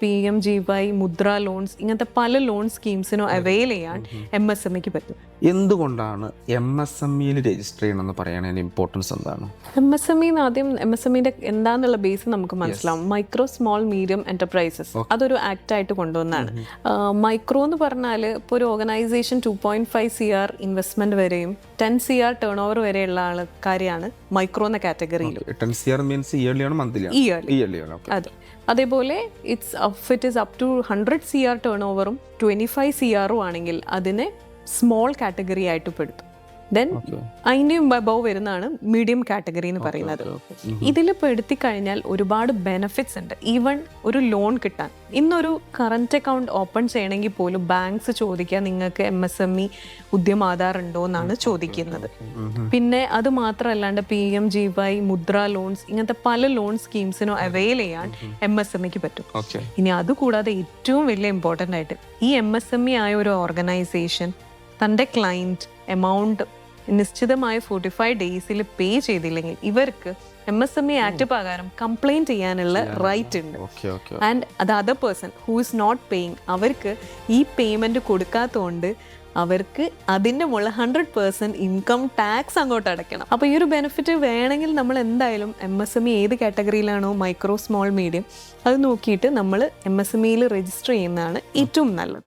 PMGY, മുദ്ര loans, ഇങ്ങനത്തെ പല ലോൺ സ്കീംസിനും അവെയിൽ ചെയ്യാൻ MSMEക്ക് പറ്റും. എന്തുകൊണ്ടാണ് MSMEയിൽ രജിസ്റ്റർ ചെയ്യണമെന്ന് പറയുന്നതിൻ്റെ ഇമ്പോർട്ടൻസ് എന്താണ്? MSME ആദ്യം MSMEന്റെ എന്താന്നുള്ള ബേസ് നമുക്ക് മനസ്സിലാവും. മൈക്രോ സ്മോൾ മീഡിയം എന്റർപ്രൈസസ്, അതൊരു ആക്ട് ആയിട്ട് കൊണ്ടുവന്നാണ്. മൈക്രോ എന്ന് പറഞ്ഞാൽ ഇപ്പോൾ ഒരു ഓർഗനൈസേഷൻ 2.5 CR ഇൻവെസ്റ്റ്മെന്റ് വരെയും 10 CR ടേൺ ഓവർ വരെയുള്ള ആൾക്കാരെയാണ് മൈക്രോ എന്ന കാറ്റഗറിയിൽ. 10 CR മീൻസ് ഇയർലി ആണ്, മന്ത്ലി? ഇയർലി ആണ്. അതെ. അതേപോലെ it is up to 100 CR turn ഓവറും 25 CR ആണെങ്കിൽ അതിനെ സ്മോൾ കാറ്റഗറി ആയിട്ട് പെടുത്തും. ദെൻ അതിൻ്റെയും അബവ് വരുന്നതാണ് മീഡിയം കാറ്റഗറി എന്ന് പറയുന്നത്. ഇതിൽ പെടുത്തി കഴിഞ്ഞാൽ ഒരുപാട് ബെനിഫിറ്റ്സ് ഉണ്ട്. ഈവൺ ഒരു ലോൺ കിട്ടാൻ ഇന്നൊരു കറന്റ് അക്കൗണ്ട് ഓപ്പൺ ചെയ്യണമെങ്കിൽ പോലും ബാങ്ക്സ് ചോദിക്കുക നിങ്ങൾക്ക് MSME ഉദ്യമാധാർ ഉണ്ടോ എന്നാണ് ചോദിക്കുന്നത്. പിന്നെ അത് മാത്രമല്ലാണ്ട് PMGY, മുദ്ര ലോൺസ്, ഇങ്ങനത്തെ പല ലോൺ സ്കീംസിനും അവെയിൽ ചെയ്യാൻ MSMEക്ക് പറ്റും. ഇനി അതുകൂടാതെ ഏറ്റവും വലിയ ഇമ്പോർട്ടൻ്റ് ആയിട്ട് ഈ MSME ആയ ഒരു ഓർഗനൈസേഷൻ തൻ്റെ ക്ലയൻറ്റ് എമൗണ്ട് നിശ്ചിതമായ 45 ഡേയ്സിൽ പേ ചെയ്തില്ലെങ്കിൽ ഇവർക്ക് MSME ആക്ട് പ്രകാരം കംപ്ലൈൻറ്റ് ചെയ്യാനുള്ള റൈറ്റ് ഉണ്ട്. ആൻഡ് അത് other person who is not paying, അവർക്ക് ഈ പേയ്മെൻറ്റ് കൊടുക്കാത്തതുകൊണ്ട് അവർക്ക് അതിൻ്റെ മുകളിൽ 100% ഇൻകം ടാക്സ് അങ്ങോട്ട് അടയ്ക്കണം. അപ്പോൾ ഈ ഒരു ബെനിഫിറ്റ് വേണമെങ്കിൽ നമ്മൾ എന്തായാലും MSME ഏത് കാറ്റഗറിയിലാണോ, മൈക്രോ സ്മോൾ മീഡിയം, അത് നോക്കിയിട്ട് നമ്മൾ MSMEയിൽ രജിസ്റ്റർ ചെയ്യുന്നതാണ് ഏറ്റവും നല്ലത്.